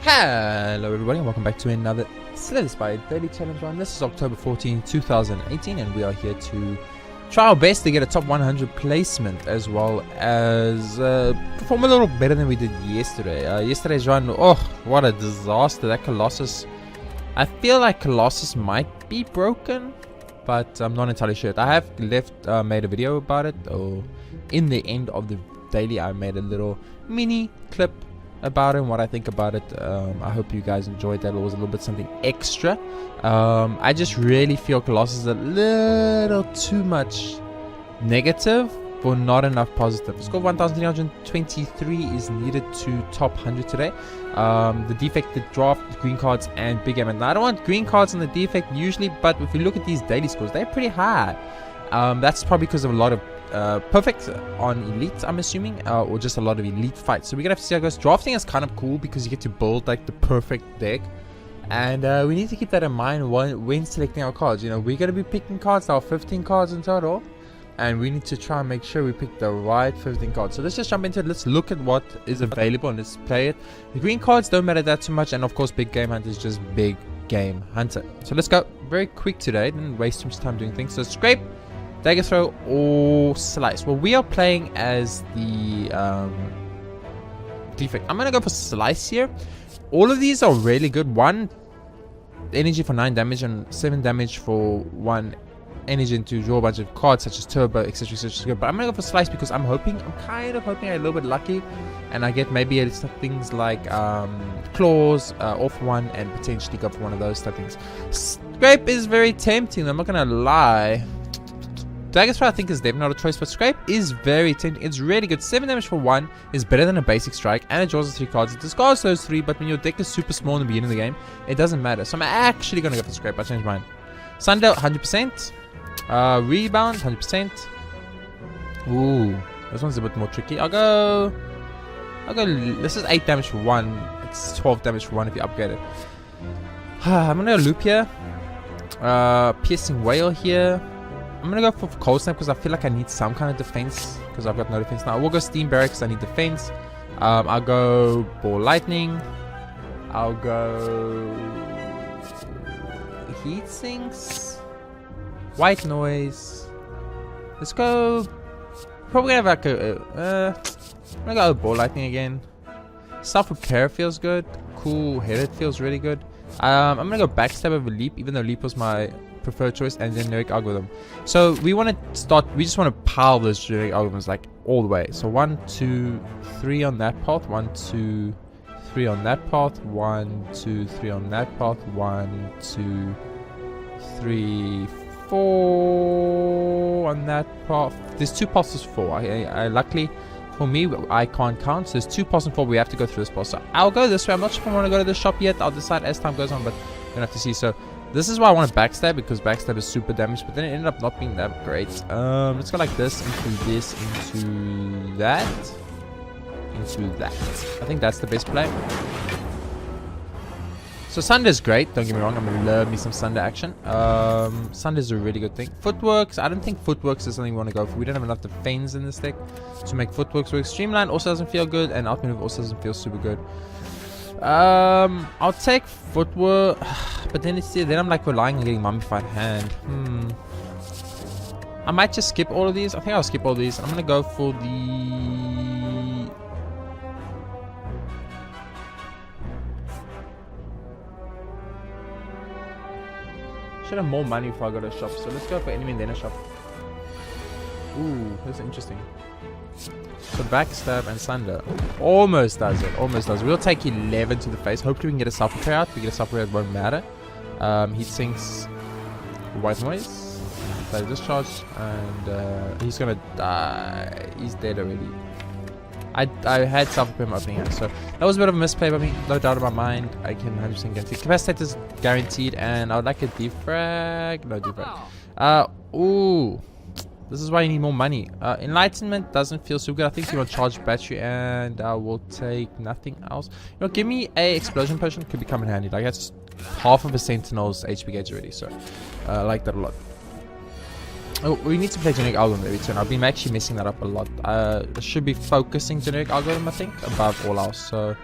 Hello everybody and welcome back to another Slay the Spire daily challenge run. This is October 14, 2018 and we are here to try our best to get a top 100 placement as well as perform a little better than we did yesterday. Yesterday's run, oh what a disaster. That Colossus, I feel like Colossus might be broken, but I'm not entirely sure. I have made a video about it, or in the end of the daily I made a little mini clip about it and what I think about it. I hope you guys enjoyed that. It was a little bit something extra. I just really feel Colossus is a little too much negative for not enough positive. Score 1323 is needed to top 100 today. The defect, the draft, the green cards and big M. Now I don't want green cards on the defect usually, but if you look at these daily scores, they're pretty high. That's probably because of a lot of perfect on elite, I'm assuming, or just a lot of elite fights. So we're gonna have to see how it goes. Drafting is kind of cool because you get to build like the perfect deck, and we need to keep that in mind when selecting our cards. You know, we're gonna be picking cards. There are 15 cards in total, and we need to try and make sure we pick the right 15 cards. So let's just jump into it. Let's look at what is available and let's play it. The green cards don't matter that too much, and of course big game hunter is just big game hunter. So let's go very quick today, didn't waste too much time doing things. So scrape, dagger throw, or slice. Well, we are playing as the defect. I'm gonna go for slice here. All of these are really good. 1 energy for 9 damage and 7 damage for 1 energy to draw a bunch of cards such as turbo, etc, etc. But I'm gonna go for slice because I'm kind of hoping I'm a little bit lucky and I get maybe things like claws off one and potentially go for one of those type things. Scrape is very tempting, I'm not gonna lie. Dagger throw I think is definitely not a choice, but scrape is very tempting. It's really good. 7 damage for 1 is better than a basic strike, and it draws the 3 cards. It discards those 3, but when your deck is super small in the beginning of the game, it doesn't matter. So I'm actually gonna go for scrape. I changed mine. Sundial 100%. Rebound 100%. Ooh, this one's a bit more tricky. I'll go. This is 8 damage for 1. It's 12 damage for 1 if you upgrade it. I'm gonna go loop here. Piercing whale here. I'm gonna go for cold snap because I feel like I need some kind of defense because I've got no defense now. I will go steam barrack because I need defense. I'll go ball lightning. I'll go heat sinks. White noise. Let's go. Probably gonna have like I'm gonna go ball lightning again. Self repair feels good. Cool headed feels really good. I'm gonna go backstab over leap, even though leap was my preferred choice, and generic algorithm. So we want to start. We just want to pile those generic algorithms like all the way. So 1, 2, 3 on that path. 1, 2, 3 on that path. 1, 2, 3 on that path. 1, 2, 3, 4 on that path. There's 2 paths of 4. I luckily for me I can't count. So there's 2 paths and 4. We have to go through this path. So I'll go this way. I'm not sure if I want to go to the shop yet. I'll decide as time goes on, but we're gonna have to see. So this is why I want to backstab, because backstab is super damage, but then it ended up not being that great. Let's go like this, into this, into that, into that. I think that's the best play. So Sunder is great, don't get me wrong, I'm gonna love me some Sunder action. Sunder is a really good thing. Footworks, I don't think footworks is something we want to go for. We don't have enough defense in this deck to make footworks work. Streamline also doesn't feel good, and outmaneuver also doesn't feel super good. I'll take footwork, but then I'm like relying on getting mummified hand. I might just skip all of these. I think I'll skip all these. I'm gonna go for the should have more money before I go to a shop. So let's go for enemy and then a shop. Ooh, that's interesting. So backstab and sunder almost does it. Almost does. We'll take 11 to the face. Hopefully we can get a self repair out. If we get a self repair, it won't matter. Heat sinks, white noise, play discharge, and he's gonna die. He's dead already. I had self repair in my opening hand, so that was a bit of a misplay by me. No doubt in my mind. I can 100% guarantee. Capacitate is guaranteed, and I would like a defrag. No defrag. Ooh. This is why you need more money. Enlightenment doesn't feel so good. I think you want charged battery, and I will take nothing else. You know, give me a explosion potion. Could be coming handy. Like that's half of a sentinel's HP gauge already, so I like that a lot. Oh, we need to play generic algorithm every turn. I've been actually messing that up a lot. I should be focusing generic algorithm, I think, above all else. So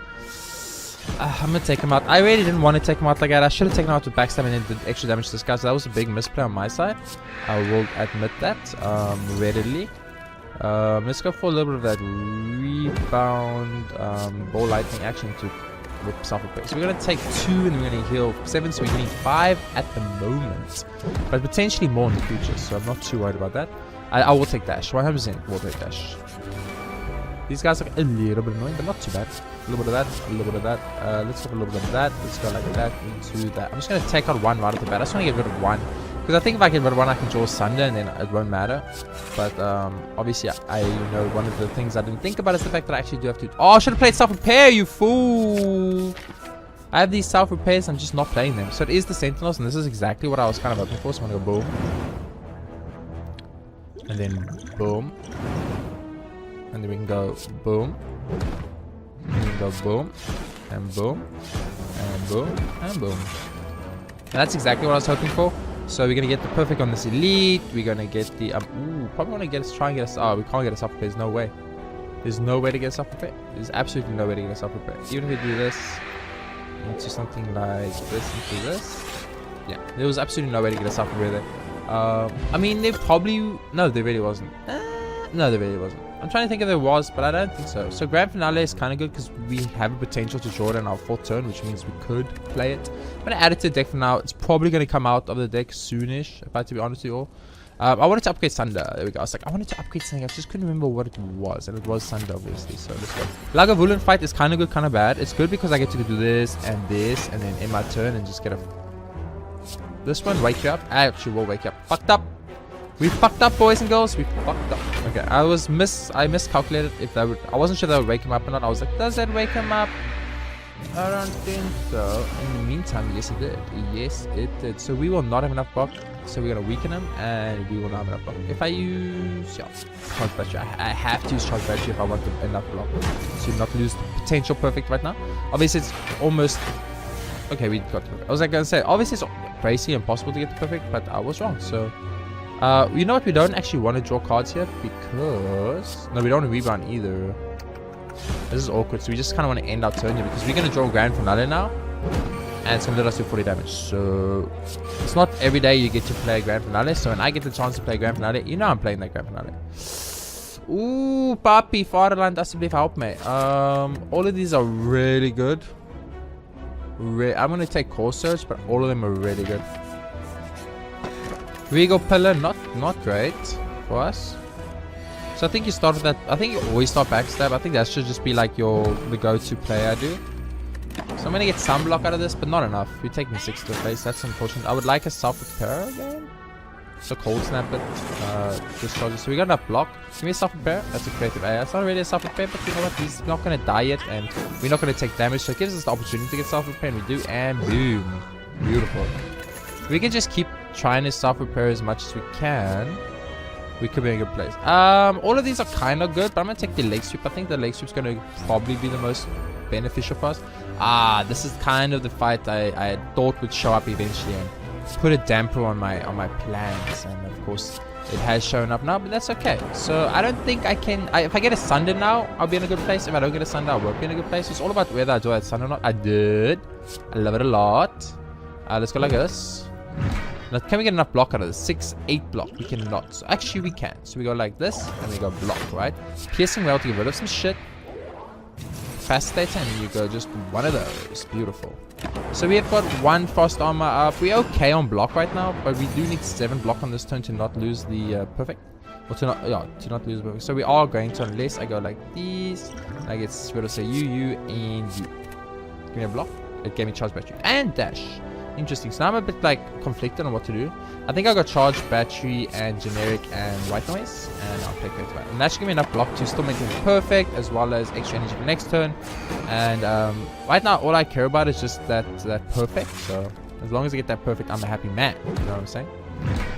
I'm gonna take him out. I really didn't want to take him out like that. I should have taken him out with backstab and then did extra damage to this guy. So that was a big misplay on my side. I will admit that readily. Let's go for a little bit of that rebound ball lightning action to whip self-repair. So we're gonna take 2 and we're gonna heal 7, so we need 5 at the moment, but potentially more in the future. So I'm not too worried about that. I will take dash. 100% will take dash. These guys are a little bit annoying, but not too bad. A little bit of that, a little bit of that. Let's go a little bit of that. Let's go like that into that. I'm just gonna take out 1 right off the bat. I just want to get rid of 1. Because I think if I get rid of 1, I can draw Sunder and then it won't matter. But obviously, I know one of the things I didn't think about is the fact that I actually do have to... Oh, I should have played self-repair, you fool! I have these self-repairs, I'm just not playing them. So it is the Sentinels, and this is exactly what I was kind of hoping for. So I'm going to go boom. And then boom. And then we can go boom. And we can go boom. And boom. And boom. And boom. And that's exactly what I was hoping for. So we're gonna get the perfect on this elite. We're gonna get the ooh, probably wanna get us try and get us. Oh, we can't get us up repair. There's no way. There's no way to get us up repair. There's absolutely no way to get us up repair. Even if we do this into something like this into this. Yeah, there was absolutely no way to get us up repair there. I mean, there probably no, there really wasn't. No, there really wasn't. I'm trying to think if there was, but I don't think so. So Grand Finale is kind of good because we have a potential to draw it on our 4th turn, which means we could play it. I'm going to add it to the deck for now. It's probably going to come out of the deck soonish, if I have to be honest with you all. I wanted to upgrade Sunder. There we go. I was like, I wanted to upgrade something. I just couldn't remember what it was. And it was Sunder, obviously. So let's go. Lagavulin fight is kind of good, kind of bad. It's good because I get to do this, and then in my turn and just get a... This one, wake you up. I actually will wake you up. Fucked up. We fucked up, boys and girls. We fucked up. Okay, I miscalculated if that would... I wasn't sure that would wake him up or not. I was like, does that wake him up? I don't think so. In the meantime, yes it did. Yes it did. So we will not have enough block. So we're gonna weaken him, and we will not have enough block. If I use charge battery, I have to use charge battery if I want enough block to not lose the potential perfect right now. Obviously, it's almost... Okay, we got perfect. I was like gonna say, obviously it's crazy impossible to get the perfect, but I was wrong. So you know what, we don't actually want to draw cards here because no, we don't want to rebound either. This is awkward, so we just kind of want to end our turn here because we're going to draw Grand Finale now, and it's going to let us do 40 damage. So it's not every day you get to play Grand Finale, so when I get the chance to play Grand Finale, you know I'm playing that Grand Finale. Ooh, papi, Vaderland, alsjeblieft, help me. All of these are really good. I'm going to take Core Surge, but all of them are really good. Regal Pillar, not great for us. So I think you start with that. I think you always start backstab. I think that should just be like the go-to play I do. So I'm gonna get some block out of this, but not enough. You're taking 6 to the face. That's unfortunate. I would like a self-repair again. So cold snap it. Discharges. So we got enough block. Give me a self-repair. That's a creative AI. It's not really a self-repair, but you know what? He's not gonna die yet, and we're not gonna take damage. So it gives us the opportunity to get self-repair, and we do. And boom, beautiful. We can just keep trying to self-repair as much as we can. We could be in a good place. All of these are kind of good, but I'm going to take the leg sweep. I think the leg sweep is going to probably be the most beneficial for us. This is kind of the fight I thought would show up eventually and put a damper on my plans. And of course, it has shown up now, but that's okay. So I don't think I can... if I get a Sunder now, I'll be in a good place. If I don't get a Sunder, I won't be in a good place. It's all about whether I do that Sunder or not. I did. I love it a lot. Let's go like this. Now, can we get enough block out of this? 6, 8 block. We cannot. So actually, we can. So we go like this, and we go block, right? Piercing well to get rid of some shit. Fascinator, and you go just one of those. Beautiful. So we have got 1 frost armor up. We're okay on block right now, but we do need 7 block on this turn to not lose the perfect. Or to not lose the perfect. So we are going to, unless I go like these. I get rid of say you, and you. Give me a block. It gave me charge battery and dash. Interesting. So now I'm a bit like conflicted on what to do. I think I got charge battery and generic and white noise, and I'll take that. And that should give me enough block to still make it perfect, as well as extra energy for next turn. And right now, all I care about is just that perfect. So as long as I get that perfect, I'm a happy man. You know what I'm saying?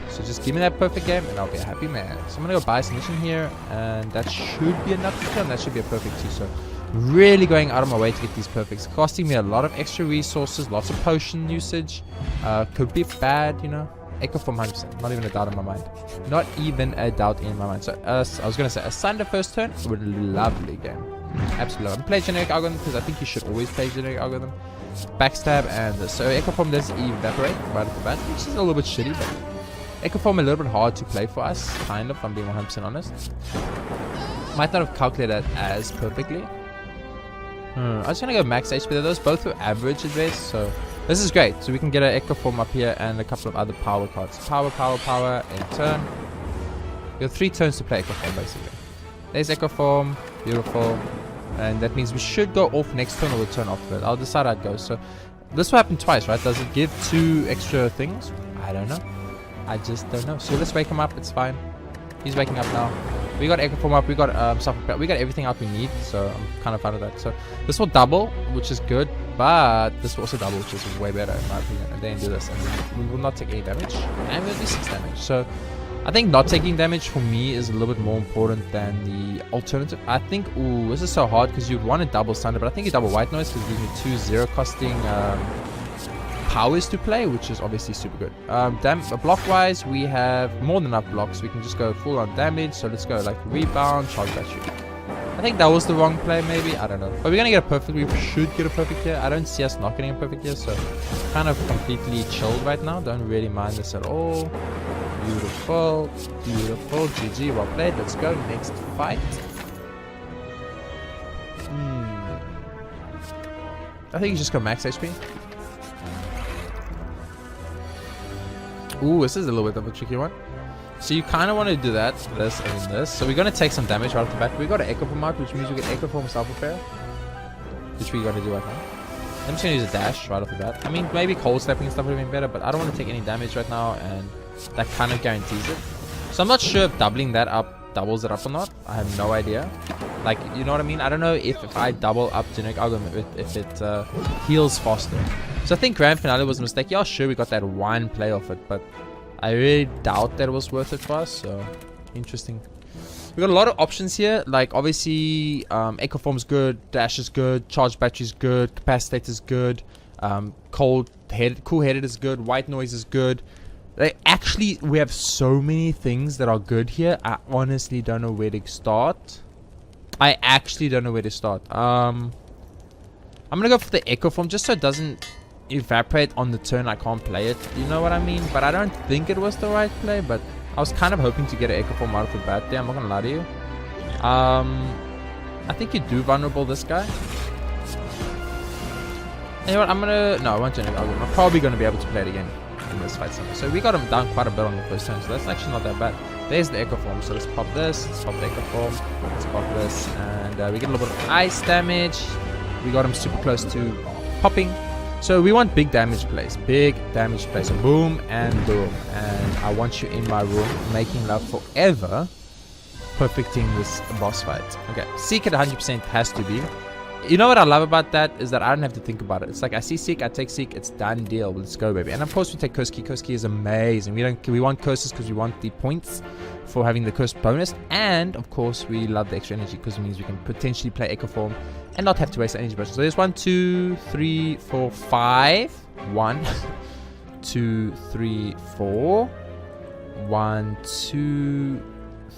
So just give me that perfect game, and I'll be a happy man. So I'm gonna go buy a submission here, and that should be enough to kill. And that should be a perfect too. So really going out of my way to get these perfects, costing me a lot of extra resources, lots of potion usage. Could be bad, you know. Echo for 100%, not even a doubt in my mind. Not even a doubt in my mind. So I was gonna say a Sunder first turn, a lovely game. Absolutely. I'm playing generic algorithm because I think you should always play generic algorithm. Backstab and this. So Echo Form does evaporate right off the bat, which is a little bit shitty, but Echo Form a little bit hard to play for us, kind of, if I'm being 100% honest. Might not have calculated that as perfectly. I was gonna go max HP. Those both were average at base, so this is great. So we can get an Echo Form up here and a couple of other power cards. Power, and turn. You have 3 turns to play Echo Form basically. There's Echo Form, beautiful. And that means we should go off next turn or the turn after it. I'll decide how it goes. So this will happen twice, right? Does it give 2 extra things? I don't know. I just don't know. So let's wake him up. It's fine. He's waking up now. We got Echo Form up. We got we got everything out we need. So I'm kind of fine with that. So this will double, which is good. But this will also double, which is way better in my opinion. And then do this, and we will not take any damage, and we'll do 6 damage. So I think not taking damage for me is a little bit more important than the alternative. I think, ooh, this is so hard because you'd want to double Thunder, but I think you double White Noise because it gives me 2 0 costing powers to play, which is obviously super good. Block wise, we have more than enough blocks. We can just go full on damage. So let's go like rebound, charge battery. I think that was the wrong play, maybe. I don't know. But we're gonna get a perfect. We should get a perfect here. I don't see us not getting a perfect here, so kind of completely chilled right now. Don't really mind this at all. Beautiful, beautiful. GG, well played. Let's go next fight. I think you just go max HP. Ooh, this is a little bit of a tricky one. So you kind of want to do that, this, and this. So we're going to take some damage right off the bat. We got an Echo Form out, which means we get Echo Form self-repair, which we're going to do right now. I'm just going to use a dash right off the bat. I mean, maybe cold stepping and stuff would have been better, but I don't want to take any damage right now, and that kind of guarantees it. So I'm not sure if doubling that up doubles it up or not. I have no idea. Like, you know what I mean? I don't know if I double up generic algorithm, if it heals faster. So I think Grand Finale was a mistake. Yeah, sure, we got that one play off it, but I really doubt that it was worth it for us. So interesting. We got a lot of options here. Like obviously, Echo Form's good, Dash is good, Charge Battery is good, Capacitate is good, Cool Headed is good, White Noise is good. Actually, we have so many things that are good here. I honestly don't know where to start. I actually don't know where to start. I'm gonna go for the Echo Form just so it doesn't evaporate on the turn I can't play it, you know what I mean? But I don't think it was the right play, but I was kind of hoping to get an Echo Form out of the bat there. I'm not gonna lie to you. I think you do vulnerable this guy. You know what, I won't generate algorithm. I'm probably gonna be able to play it again in this fight somewhere. So we got him down quite a bit on the first turn, so that's actually not that bad. There's the Echo Form, so let's pop this, let's pop the Echo Form, let's pop this, and we get a little bit of ice damage. We got him super close to popping. So we want big damage plays. Big damage plays. So boom and boom. And I want you in my room making love forever. Perfecting this boss fight. Okay. Seek at 100% has to be. You know what I love about that is that I don't have to think about it. It's like I see Seek, I take Seek, it's done deal. Let's go, baby. And of course we take Curse Key. Curse Key is amazing. We want curses because we want the points for having the curse bonus. And of course we love the extra energy because it means we can potentially play Echo Form and not have to waste energy potions. So there's 1, 2, 3, 4, 5. 1, 2, 3, 4. 1, 2,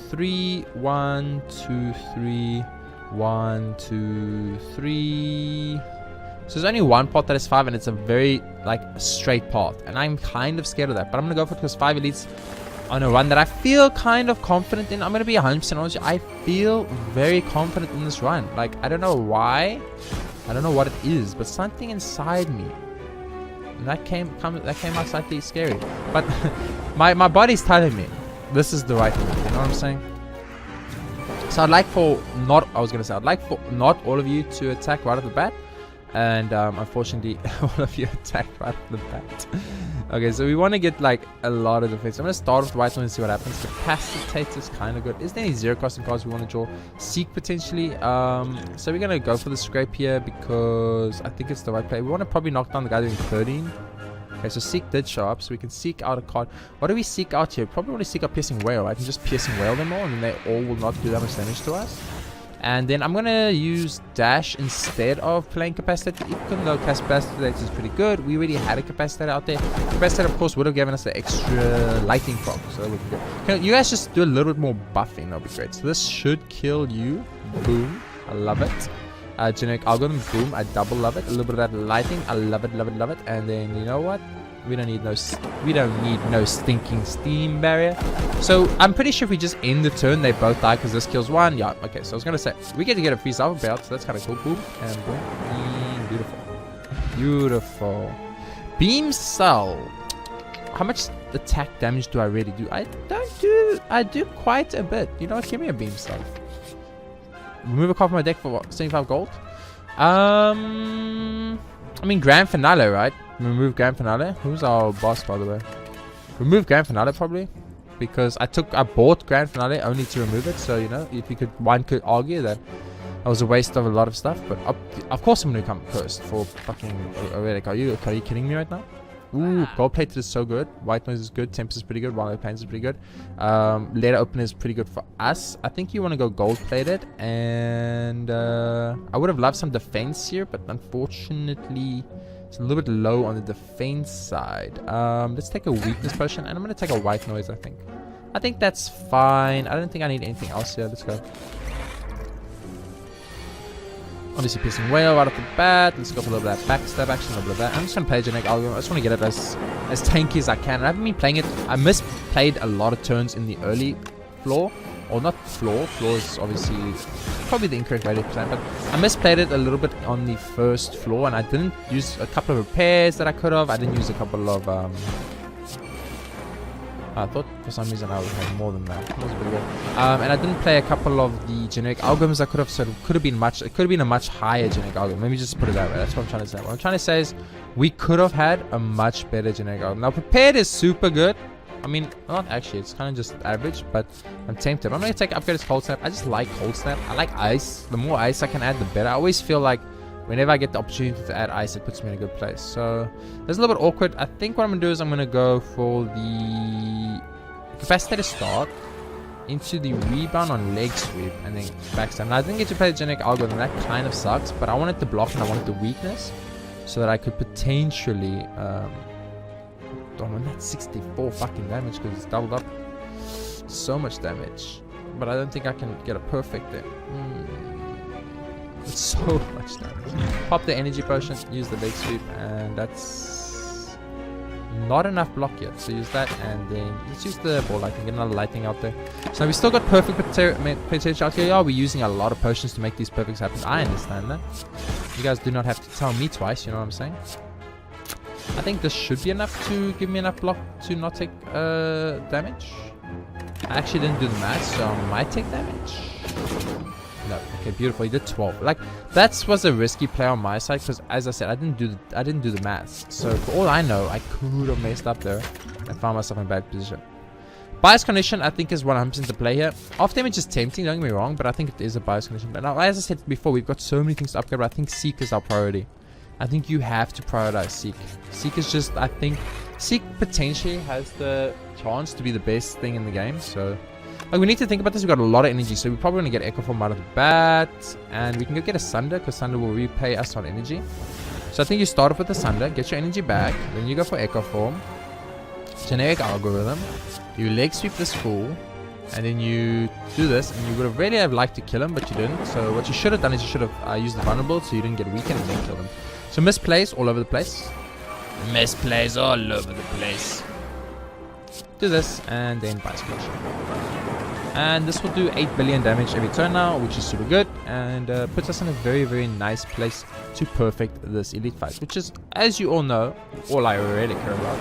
3. 1, 2, 3. 1, 2, 3. So there's only one path that is 5, and it's a very like straight path, and I'm kind of scared of that, but I'm gonna go for it because 5 elites on a run that I feel kind of confident in. I'm gonna be 100% honest. I feel very confident in this run. Like I don't know why, I don't know what it is, but something inside me, and that came out slightly scary. But my body's telling me this is the right move. You know what I'm saying? So I'd like for not all of you to attack right off the bat. And unfortunately, all of you attacked right off the bat. Okay, so we want to get like a lot of defense. I'm going to start with the White Noise and see what happens. Capacitate is kind of good. Is there any zero costing cards we want to draw? Seek potentially. So we're going to go for the scrape here because I think it's the right play. We want to probably knock down the guy doing 13. Okay, so Seek did show up, so we can seek out a card. What do we seek out here? Probably want to seek out Piercing Whale, right? And just Piercing Whale them all, and then they all will not do that much damage to us. And then I'm going to use Dash instead of playing Capacitate, even though Capacitate is pretty good. We already had a Capacitate out there. Capacitate, of course, would have given us the extra lightning proc, so that would be good. Can you guys just do a little bit more buffing? That would be great. So this should kill you. Boom. I love it. Generic algorithm, boom, I double love it. A little bit of that lighting, I love it, love it, love it. And then you know what? We don't need no stinking steam barrier. So I'm pretty sure if we just end the turn, they both die because this kills one. Yeah, okay. So I was gonna say we get to get a free salvo belt, so that's kind of cool. Boom and boom. Beautiful, beautiful. Beam cell. How much attack damage do I really do? I do quite a bit. You know what? Give me a beam cell. Remove a card from my deck for what? 75 gold. I mean grand finale, right? Remove grand finale. Who's our boss, by the way? Remove grand finale probably, because I bought grand finale only to remove it. So you know, if you could, one could argue that was a waste of a lot of stuff. But of course I'm gonna come first for fucking. Are you kidding me right now? Ooh, gold plated is so good. White noise is good. Tempest is pretty good. Wild planes is pretty good. Letter opener is pretty good for us. I think you want to go gold plated, and I would have loved some defense here, but unfortunately it's a little bit low on the defense side. Let's take a weakness potion, and I'm gonna take a white noise. I think that's fine. I don't think I need anything else here. Let's go. Obviously piercing whale right off the bat. Let's go for a little bit of that backstab action, a little bit of that. I'm just gonna play generic algorithm. I just want to get it as tanky as I can. And I haven't been playing it. I misplayed a lot of turns in the early floor, or not floor. Floor is obviously probably the incorrect way to play, but I misplayed it a little bit on the first floor, and I didn't use a couple of repairs that I could have. I didn't use a couple of I thought for some reason I would have more than that. That was pretty good. And I didn't play a couple of the generic algorithms I could have said. It could have been a much higher generic algorithm. Let me just put it that way. That's what I'm trying to say. What I'm trying to say is we could have had a much better generic algorithm. Now prepared is super good. I mean, not actually. It's kind of just average, but I'm tempted. I'm gonna take upgrade as cold snap. I just like cold snap. I like ice. The more ice I can add, the better. I always feel like whenever I get the opportunity to add ice, it puts me in a good place. So that's a little bit awkward. I think what I'm gonna do is I'm gonna go for the capacitator start into the rebound on leg sweep and then backstab. Now I didn't get to play the generic algorithm. That kind of sucks, but I wanted the block and I wanted the weakness so that I could potentially that's 64 fucking damage because it's doubled up. So much damage, but I don't think I can get a perfect there. It's so much damage. Pop the energy potion, use the leg sweep, and that's not enough block yet. So use that, and then let's use the ball lightning, get another lightning out there. So now we still got perfect potential out here. Yeah, we're using a lot of potions to make these perfects happen. I understand that. You guys do not have to tell me twice, you know what I'm saying? I think this should be enough to give me enough block to not take damage. I actually didn't do the math, so I might take damage. No, okay, beautiful. He did 12. Like that was a risky play on my side because, as I said, I didn't do the maths. So for all I know, I could have messed up there and found myself in a bad position. Bias condition, I think, is 100% the play here. Off damage is tempting, don't get me wrong, but I think it is a bias condition. But now, as I said before, we've got so many things to upgrade, but I think Seek is our priority. I think you have to prioritize Seek. Seek is just, I think, Seek potentially has the chance to be the best thing in the game. So, like, we need to think about this. We've got a lot of energy, so we're probably going to get Echo Form out of the bat. And we can go get a Sunder, because Sunder will repay us on energy. So I think you start off with the Sunder, get your energy back, then you go for Echo Form, generic algorithm, you leg sweep this fool, and then you do this, and you would have really have liked to kill him, but you didn't. So what you should have done is you should have used the vulnerable, so you didn't get weakened and then kill him. So misplays all over the place. Misplays all over the place. Do this, and then Bias Condition. And this will do 8 billion damage every turn now, which is super good, and puts us in a very, very nice place to perfect this elite fight, which is, as you all know, all I really care about.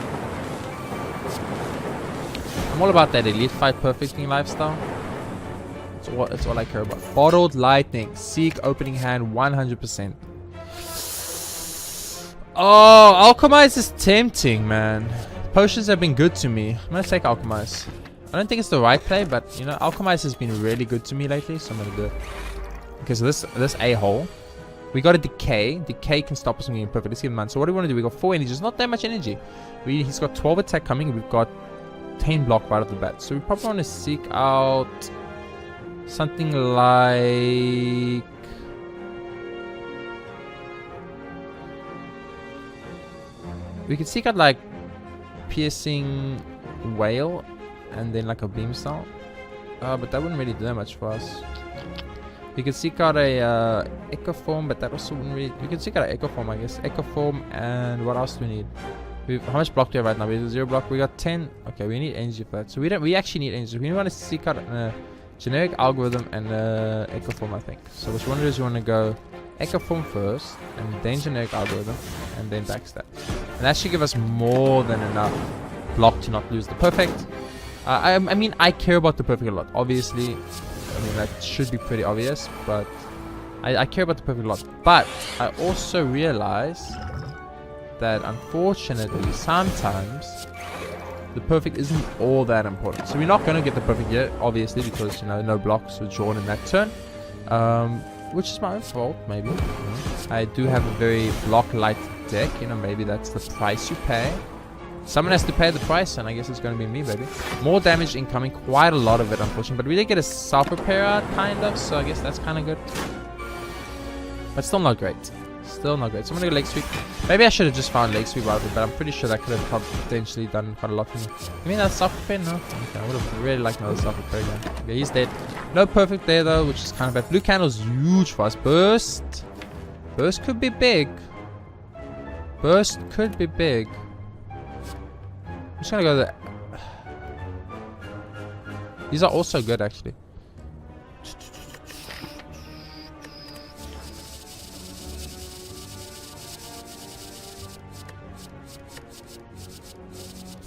I'm all about that elite fight perfecting lifestyle. It's all I care about. Bottled Lightning, Seek opening hand 100%. Oh, Alchemize is tempting, man. Potions have been good to me. I'm gonna take Alchemize. I don't think it's the right play, but you know, Alchemize has been really good to me lately, so I'm gonna do it. Okay, so this a-hole. We got a Decay. Decay can stop us from getting perfect. Let's give him man. So what do we want to do? We got 4 energy. It's not that much energy. He's got 12 attack coming. We've got 10 block right off the bat. So we probably want to seek out something like... We could seek out like Piercing Whale and then like a Beam Style. But that wouldn't really do that much for us. We could seek out a Echo Form, but that also wouldn't really... We could seek out an Echo Form, I guess. Echo Form, and what else do we need? How much block do we have right now? We have 0 block. We got 10. Okay, we need energy for that. So we actually need energy. We want to seek out a generic algorithm and Echo Form, I think. So which one is you want to go Echo Form first, and then generic algorithm, and then backstab. And that should give us more than enough block to not lose the perfect. I mean, I care about the perfect a lot. Obviously, I mean, that should be pretty obvious, but I care about the perfect a lot. But I also realize that unfortunately, sometimes the perfect isn't all that important. So we're not going to get the perfect yet, obviously, because, you know, no blocks were drawn in that turn. Which is my own fault, maybe. I do have a very block-light deck, you know, maybe that's the price you pay. Someone has to pay the price, and I guess it's going to be me, baby. More damage incoming, quite a lot of it, unfortunately. But we did get a self-repair out, kind of, so I guess that's kind of good. But still not great. Still not great. So I'm going to go leg sweep. Maybe I should have just found leg sweep out of it, but I'm pretty sure that could have potentially done quite a lot for me. You mean that's self-repair? No? Okay, I would have really liked another self-repair again. Okay, he's dead. No perfect there, though, which is kind of bad. Blue candle's huge for us. Burst. Burst could be big. Burst could be big. I'm just gonna go there. These are also good, actually.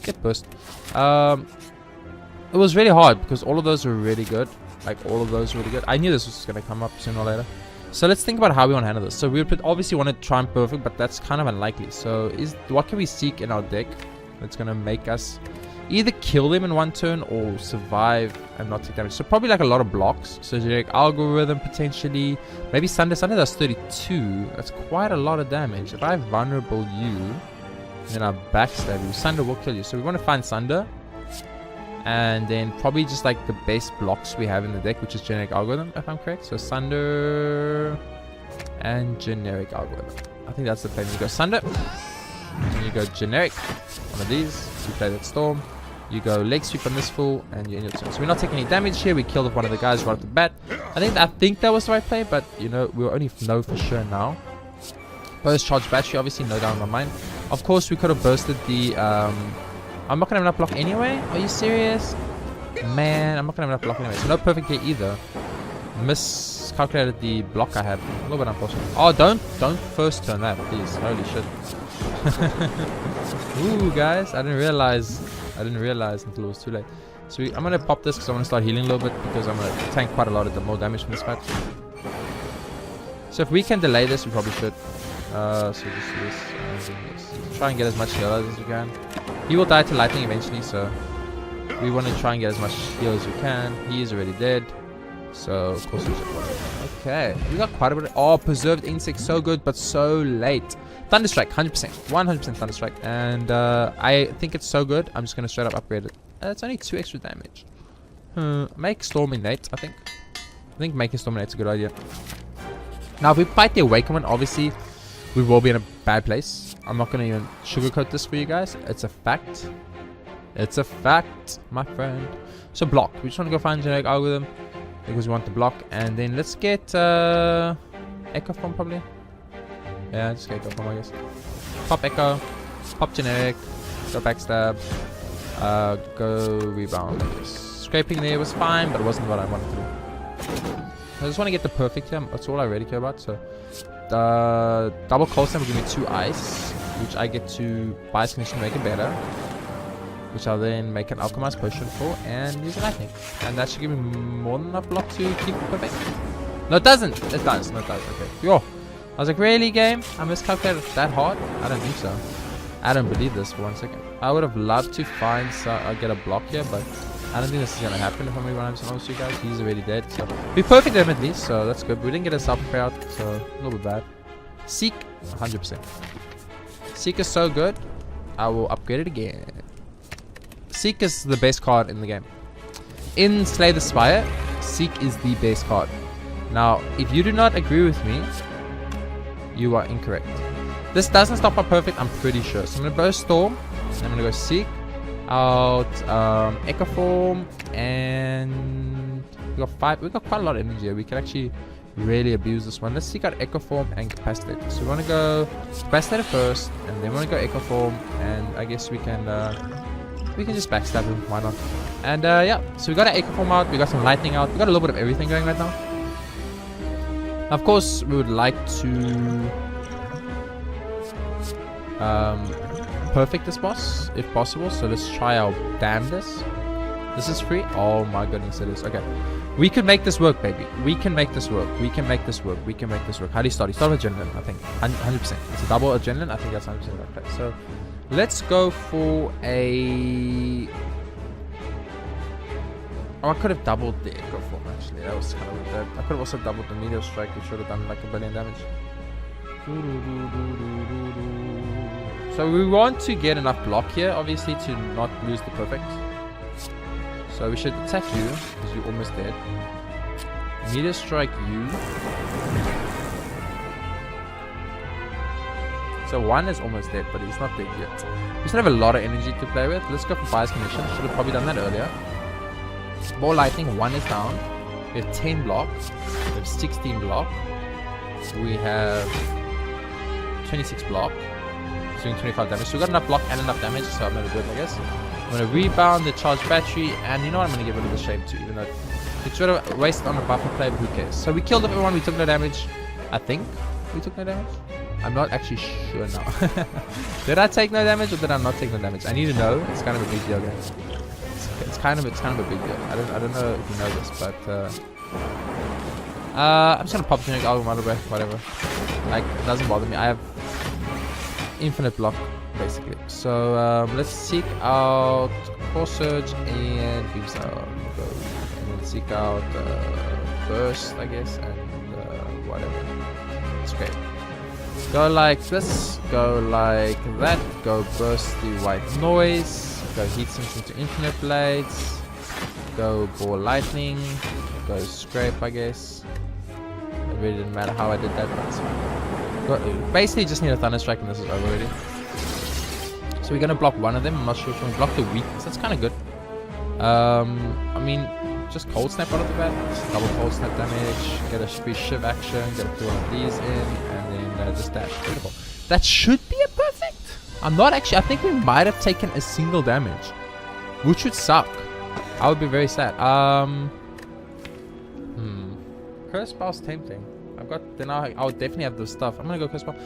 Get burst. It was really hard because all of those were really good. Like, all of those were really good. I knew this was gonna come up sooner or later. So let's think about how we want to handle this. So we would obviously want to try and perfect, but that's kind of unlikely. So what can we seek in our deck that's going to make us either kill them in one turn or survive and not take damage? So probably like a lot of blocks. So generic algorithm potentially. Maybe Sunder. Sunder does 32. That's quite a lot of damage. If I vulnerable you, then I backstab you, Sunder will kill you. So we want to find Sunder. And then probably just like the base blocks we have in the deck, which is generic algorithm, if I'm correct. So Sunder and generic algorithm. I think that's the plan. You go Sunder, and you go generic. One of these. You play that storm. You go leg sweep on this fool, and you end your turn. So we're not taking any damage here. We killed one of the guys right off the bat. I think that was the right play, but you know, we'll only know for sure now. Burst charge battery, obviously, no doubt in my mind. Of course, we could have bursted the I'm not gonna have enough block anyway. Are you serious? Man, I'm not gonna have enough block anyway. So no perfect here either. Miscalculated the block I had. A little bit unfortunate. Oh, don't first turn that, please. Holy shit. Ooh, guys, I didn't realize until it was too late. So I'm gonna pop this because I want to start healing a little bit, because I'm gonna tank quite a lot of the more damage from this fight. So if we can delay this, we probably should. So just do this. Try and get as much heal as we can. He will die to lightning eventually, so we want to try and get as much heal as we can. He is already dead, so of course we should. Okay, we got quite a bit. Oh, preserved insect, so good, but so late. Thunderstrike, 100%, 100% Thunderstrike, and I think it's so good. I'm just gonna straight up upgrade it. It's only 2 extra damage. Make Storm innate. I think making Storm innate's a good idea. Now, if we fight the Awakened, obviously we will be in a bad place. I'm not going to even sugarcoat this for you guys. It's a fact. It's a fact, my friend. So block. We just want to go find generic algorithm because we want the block. And then let's get Echo Form probably. Yeah, just get Echo Form, I guess. Pop Echo. Pop generic. Go backstab. Go rebound, I guess. Scraping there was fine, but it wasn't what I wanted to do. I just want to get the perfect here. That's all I really care about. So double cold snap will give me 2 ice, which I get to buy ice condition to make it better, which I'll then make an alchemized potion for and use a lightning, and that should give me more than enough block to keep it perfect. No, it doesn't. It does. No, it does. Okay. Yo, I was like, really, game? I miscalculated that hard? I don't think so. I don't believe this for 1 second. I would have loved to find get a block here, but I don't think this is gonna happen if I'm really honest with you guys. He's already dead, so we perfect him at least, so that's good. We didn't get a self-repair out, so a little bit bad. Seek, 100%. Seek is so good, I will upgrade it again. Seek is the best card in the game. In Slay the Spire, Seek is the best card. Now, if you do not agree with me, you are incorrect. This doesn't stop our perfect, I'm pretty sure. So I'm gonna burst Storm, and I'm gonna go Seek out Echo Form, and we got quite a lot of energy here. We can actually really abuse this one. Let's seek out Echo Form and Capacitator. So we want to go Capacitator first, and then we want to go Echo Form, and I guess we can just backstab him. Why not? And yeah, so we got an Echo Form out, we got some Lightning out, we got a little bit of everything going right now. Of course, we would like to perfect this boss if possible. So let's try our damnedest. This is free. Oh my goodness, it is. Okay, we can make this work, baby. We can make this work. We can make this work. We can make this work. How do you start? You start with Adrenaline, I think. 100%. It's a double Adrenaline. I think that's 100% okay. So let's go for a... Oh, I could have doubled the Echo Form actually. That was kind of weird. I could have also doubled the Meteor Strike, which should have done like 1 billion damage. So we want to get enough block here, obviously, to not lose the perfect. So we should attack you, because you're almost dead. Meteor Strike you. So 1 is almost dead, but he's not dead yet. We still have a lot of energy to play with. Let's go for Fire's Condition. Should have probably done that earlier. Ball Lightning, 1 is down. We have 10 block. We have 16 block. We have 26 block. It's doing 25 damage. So we got enough block and enough damage, so I'm gonna do it, I guess. I'm gonna rebound the charged battery, and you know what? I'm gonna get rid of the shape too, even though it's sort of wasted on a buffer play, but who cares? So we killed everyone, we took no damage. I think we took no damage. I'm not actually sure now. Did I take no damage or did I not take no damage? I need to know. It's kind of a big deal, guys. It's kind of a big deal. I don't know if you know this, but I'm just gonna pop generic album out of breath, whatever. Like, it doesn't bother me. I have infinite block basically. So let's seek out Core Surge and Beam Star. And then seek out Burst, I guess, and whatever. It's great. Go like this, go like that, go Burst the White Noise, go Heat Sinks into Infinite Blades, go Ball Lightning, go Scrape, I guess. It really didn't matter how I did that, but it's fine. Basically just need a Thunder Strike and this is over already. So we're gonna block one of them. I'm not sure if we're gonna block the weakness. That's kind of good. I mean, just Cold Snap out of the bat. Just double Cold Snap damage. Get a free Shiv action. Get a few of these in, and then just dash. Beautiful. That should be a perfect. I'm not actually. I think we might have taken a single damage, which would suck. I would be very sad. Curse Spell's tempting. I've got. Then I'll definitely have the stuff. I'm gonna go Curse Spell.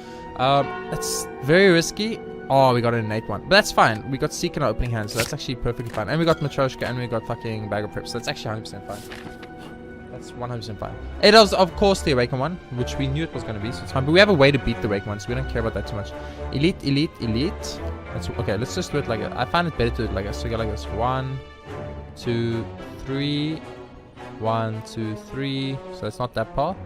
That's very risky. Oh, we got an innate one. But that's fine. We got Seek in our opening hand, so that's actually perfectly fine. And we got Matryoshka, and we got fucking Bag of Preps. So that's actually 100% fine. That's 100% fine. It was, of course, the Awaken one, which we knew it was going to be, so it's fine. But we have a way to beat the Awaken one, so we don't care about that too much. Elite, Elite, Elite. That's, okay, let's just do it like that. I find it better to do it like this. So we go like this. 1, 2, 3. 1, 2, 3. So that's not that part.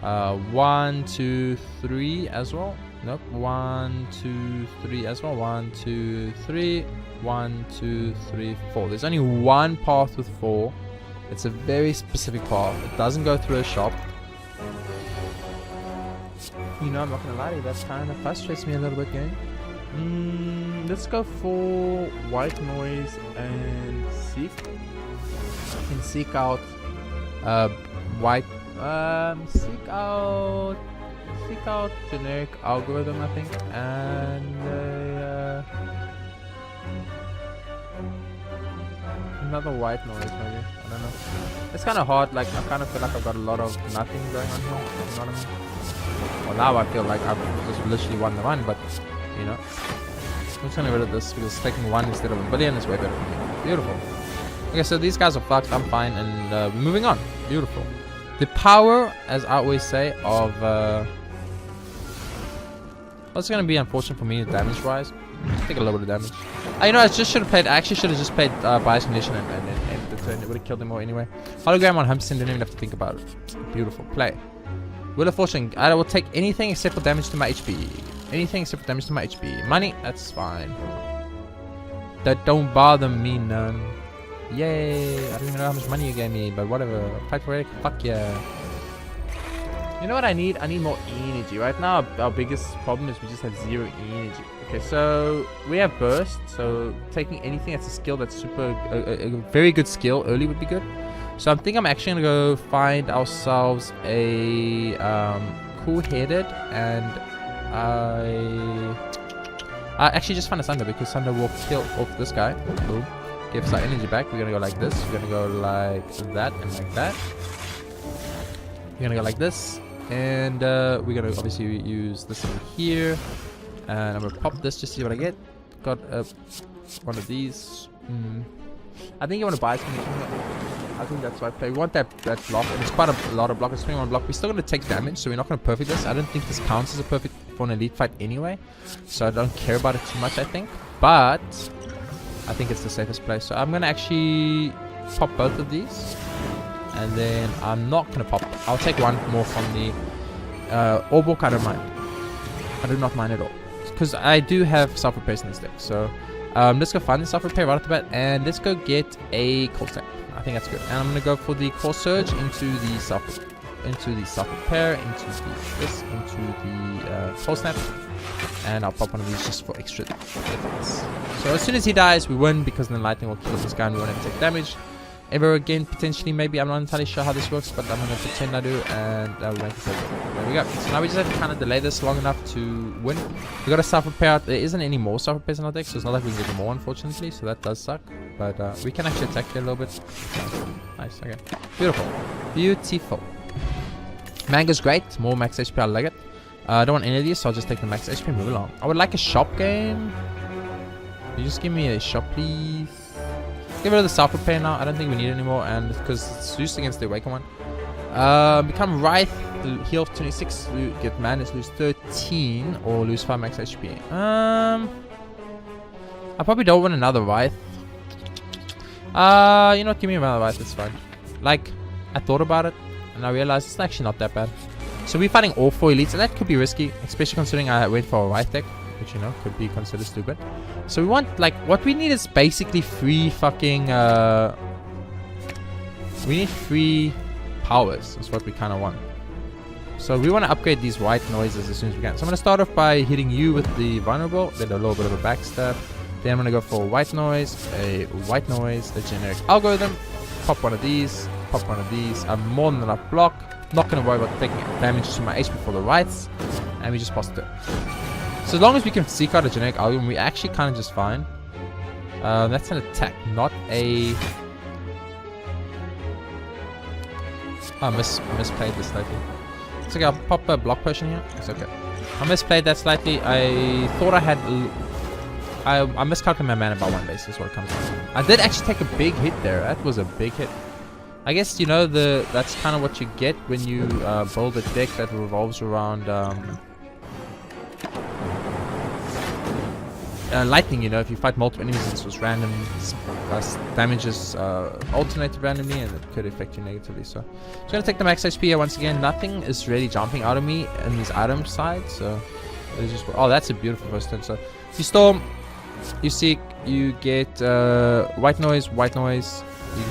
1, 2, 3 as well. Nope. 1, 2, 3 as well. 1, 2, 3. 1, 2, 3, 4. There's only one path with 4. It's a very specific path. It doesn't go through a shop. You know, I'm not gonna lie to you. That kind of frustrates me a little bit, gang. Let's go for White Noise and Seek. I can seek out white. Seek out generic algorithm, I think, and another White Noise maybe. I don't know. It's kind of hard. Like, I kind of feel like I've got a lot of nothing going on here. You know what I mean? Well, now I feel like I've just literally won the run, but you know, I'm just gonna get rid of this because taking 1 instead of 1 billion is way better for me. Beautiful. Okay, so these guys are fucked. I'm fine, and moving on. Beautiful. The power, as I always say, of what's gonna be unfortunate for me damage-wise. Take a little bit of damage. You know, I just should have played. I actually should have just played Bias Condition and the turn. It would have killed him more anyway. Hologram on 100%. Didn't even have to think about it. Beautiful play. Wheel of Fortune. I will take anything except for damage to my HP. Anything except for damage to my HP. Money, that's fine. That don't bother me none. Yay! I don't even know how much money you gave me, but whatever. Fight for it. Fuck yeah. You know what I need? I need more energy. Right now, our biggest problem is we just have 0 energy. Okay, so we have Burst. So taking anything that's a skill that's super, a very good skill early would be good. So I think I'm actually gonna go find ourselves a cool-headed, and I actually just found a Thunder because Thunder will kill off this guy. Boom. Gives our energy back. We're gonna go like this. We're gonna go like that and like that. We're gonna go like this, and we're gonna obviously use this over here, and I'm gonna pop this just to see what I get. Got one of these. I think you want to buy something. I think that's why I play. We want that block, and it's quite a lot of block. It's 21 block. We're still going to take damage, so we're not going to perfect this. I don't think this counts as a perfect for an elite fight anyway, so I don't care about it too much, I think. But I think it's the safest play. So I'm going to actually pop both of these, and then I'm not going to pop. I'll take one more from the orb walk. I don't mind. I do not mind at all, because I do have self-repair in this deck. So let's go find the self-repair right off the bat, and let's go get a cold snap. I think that's good. And I'm gonna go for the core surge into the self-repair, into the cold snap, and I'll pop one of these just for extra defense. So as soon as he dies, we win, because then lightning will kill this guy and we won't have to take damage. Ever again, potentially, maybe. I'm not entirely sure how this works, but I'm gonna pretend I do, and we'll make it. There we go. So now we just have to kind of delay this long enough to win. We got a self-repair out. There isn't any more self-repairs in our deck, so it's not like we can get more, unfortunately. So that does suck, but we can actually attack here a little bit. Nice. Okay. Beautiful. Beautiful. Mango's great. More max HP. I like it. I don't want any of these, so I'll just take the max HP and move along. I would like a shop game. Can you just give me a shop, please? Get rid of the self-repair now. I don't think we need it anymore, and because it's used against the awakened one. Become Wraith, heal 26, get madness, lose 13, or lose 5 max HP. I probably don't want another Wraith. You know what, give me another Wraith, it's fine. Like, I thought about it, and I realized it's actually not that bad. So we're fighting all 4 elites, and that could be risky, especially considering I went for a Wraith deck, which, you know, could be considered stupid. So we want, like, what we need is basically free fucking, we need free powers, is what we kind of want. So we want to upgrade these white noises as soon as we can. So I'm going to start off by hitting you with the vulnerable, then a little bit of a backstab. Then I'm going to go for a white noise, a generic algorithm, pop one of these, pop one of these. I'm more than enough block. Not going to worry about taking damage to my HP for the whites, and we just pass it. So as long as we can seek out a generic algorithm, we're actually kind of just fine. That's an attack, not a... I misplayed this slightly. It's okay, I'll pop a block potion here. It's okay. I misplayed that slightly. I thought I had... I miscalculated my mana by 1 base, is what it comes down to. I did actually take a big hit there. That was a big hit. I guess, you know, that's kind of what you get when you build a deck that revolves around... lightning, you know, if you fight multiple enemies, it's just random damages alternated randomly, and it could affect you negatively. So I'm just gonna take the max HP here once again. Nothing is really jumping out of me in these item sides, so it's just... Oh, that's a beautiful first turn. So you storm, you seek, you get white noise. You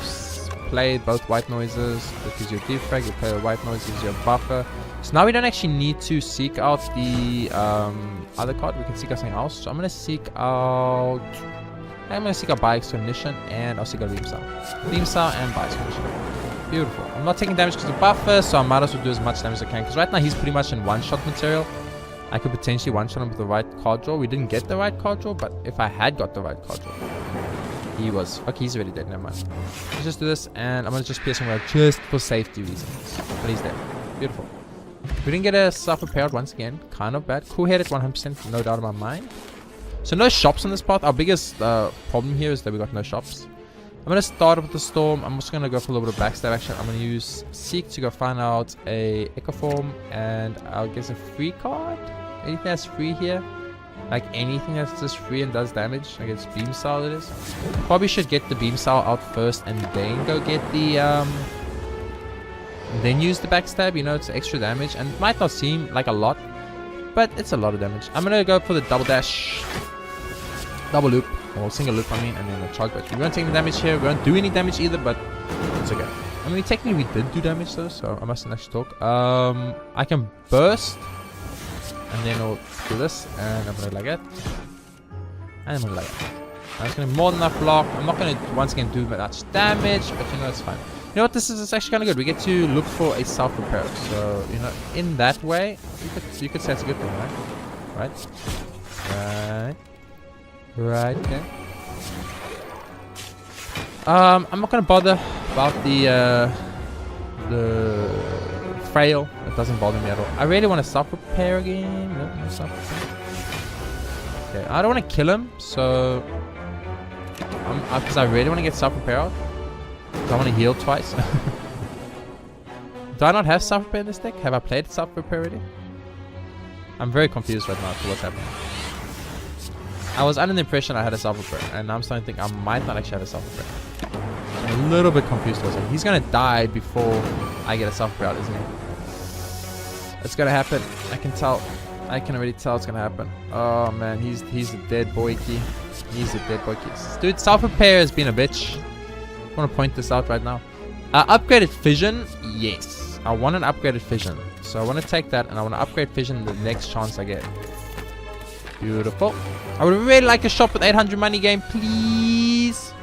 play both white noises, that gives you a defect. You play a white noise, gives you a buffer. So now we don't actually need to seek out the other card. We can seek out something else. So I'm going to seek out... Bio's Cognition, and I'll seek out Beam Cell and Bio's Cognition. Beautiful. I'm not taking damage because of buffer, so I might as well do as much damage as I can. Because right now he's pretty much in one-shot material. I could potentially one-shot him with the right card draw. We didn't get the right card draw, but if I had got the right card draw, he was... Okay, he's already dead. Never mind. Let's just do this, and I'm going to just pierce him well just for safety reasons. But he's dead. Beautiful. We didn't get a self-repair once again. Kind of bad. Cool-headed 100%, no doubt in my mind. So no shops on this path. Our biggest problem here is that we got no shops. I'm going to start with the storm. I'm just going to go for a little bit of backstab action. I'm going to use Seek to go find out a Echo Form, and I'll guess a free card. Anything that's free here. Like anything that's just free and does damage. I guess Beam Cell it is. Probably should get the Beam Cell out first and then go get the... then use the backstab, you know, it's extra damage, and it might not seem like a lot, but it's a lot of damage. I'm gonna go for the double dash, double loop, or single loop I mean, and then a charge back. We won't take any damage here, we won't do any damage either, but it's okay. I mean, technically we did do damage though, so I mustn't actually talk. I can burst, and then I'll do this, and I'm gonna like it, and I'm gonna like it. I'm just gonna more than enough block. I'm not gonna once again do much damage, but you know, it's fine. You know what? This is actually kind of good. We get to look for a self-repair. So, you know, in that way, you could say it's a good thing, right? Right. Okay. I'm not gonna bother about the frail. It doesn't bother me at all. I really want to self-repair again. No self-repair. Okay, I don't want to kill him, so because I really want to get self-repair out. I want to heal twice. Do I not have self-repair in this deck? Have I played self-repair already? I'm very confused right now to what's happening. I was under the impression I had a self-repair, and now I'm starting to think I might not actually have a self-repair. I'm a little bit confused also. He's gonna die before I get a self-repair out, isn't he? It's gonna happen. I can tell. I can already tell it's gonna happen. Oh man, he's a dead boy key. He's a dead boy key. Dude, self-repair has been a bitch. I want to point this out right now. Upgraded fission, yes. I want an upgraded fission. So I want to take that and I want to upgrade fission the next chance I get. Beautiful. I would really like a shop with 800 money game, please.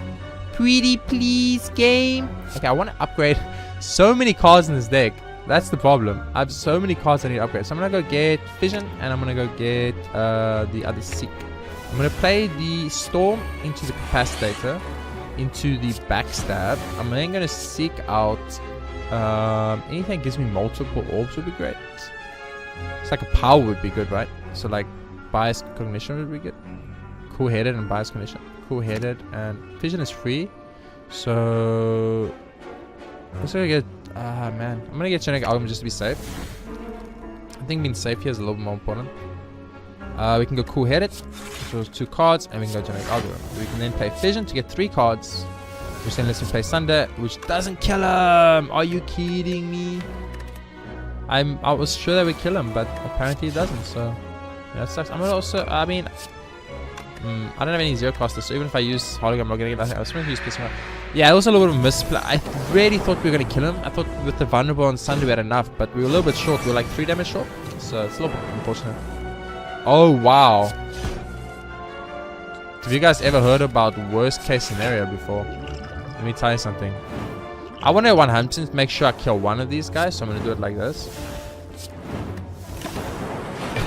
Pretty please game. Okay, I want to upgrade so many cards in this deck. That's the problem. I have so many cards I need to upgrade. So I'm going to go get fission and I'm going to go get the other seek. I'm going to play the storm into the capacitator, into the backstab. I'm then going to seek out anything that gives me multiple orbs would be great. It's like a power would be good, right? So like bias cognition would be good. Cool-headed and bias cognition. Cool-headed and fission is free. So let's go get man. I'm gonna get genetic algorithm just to be safe. I think being safe here is a little bit more important. We can go cool-headed, so 2 cards, and we can go genetic algorithm. We can then play fission to get 3 cards, which then lets me play Sunder, which doesn't kill him. Are you kidding me? I was sure that would kill him, but apparently it doesn't. So yeah, that sucks. I'm gonna also, I mean, I don't have any zero casters, so even if I use hologram, I'm not gonna get nothing. I was supposed to use Pisma. Yeah, it was a little bit of a misplay. I really thought we were gonna kill him. I thought with the vulnerable on Sunder we had enough, but we were a little bit short. We were like 3 damage short, so it's a little bit unfortunate. Oh wow. Have you guys ever heard about worst case scenario before? Let me tell you something. I want to 100% make sure I kill one of these guys, so I'm going to do it like this.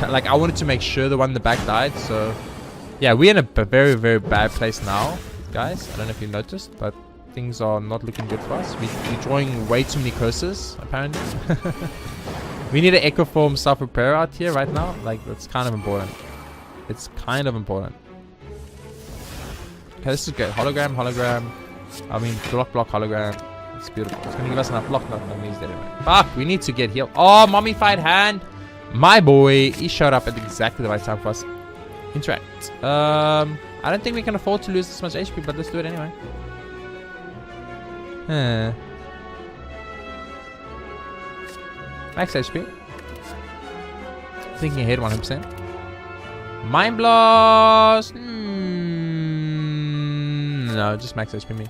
Like I wanted to make sure the one in the back died, so yeah, we're in a very, very bad place now, guys. I don't know if you noticed, but things are not looking good for us. We're drawing way too many curses, apparently. We need an Echo Form self-repair out here right now. Like, that's kind of important. It's kind of important. Okay, this is good. Hologram. I mean, block, hologram. It's beautiful. It's going to give us enough block. Not use that anyway. Fuck, we need to get healed. Oh, mummified hand. My boy. He showed up at exactly the right time for us. Interact. I don't think we can afford to lose this much HP, but let's do it anyway. Max HP. Thinking ahead 100%. Mind Blast. No, just max HP me.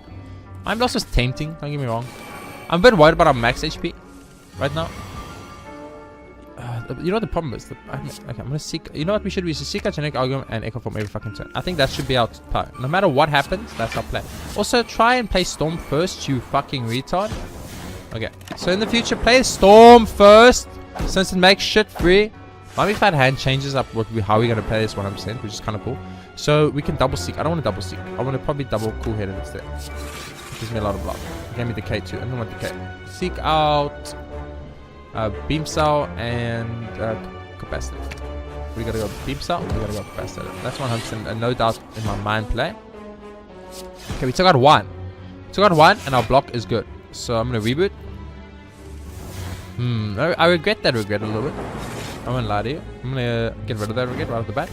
Mind Blast was tempting, don't get me wrong. I'm a bit worried about our max HP right now. You know what the problem is? Okay, I'm gonna seek. You know what we should do? We should seek out genetic algorithm and echo form every fucking turn. I think that should be our power. No matter what happens, that's our play. Also, try and play Storm first, you fucking retard. Okay, so in the future, play Storm first, since it makes shit free. Mummified hand changes up how we're gonna play this 100%, which is kind of cool. So we can double seek. I don't want to double seek. I want to probably double cool-headed instead. Gives me a lot of block. Gave me decay too. I don't want decay. Seek out beam cell and capacitor. We gotta go beam cell. We gotta go capacitor. That's 100% and no doubt in my mind play. Okay, we took out one. And our block is good. So I'm gonna reboot. I regret that regret a little bit. I won't lie to you. I'm gonna get rid of that regret right off the bat.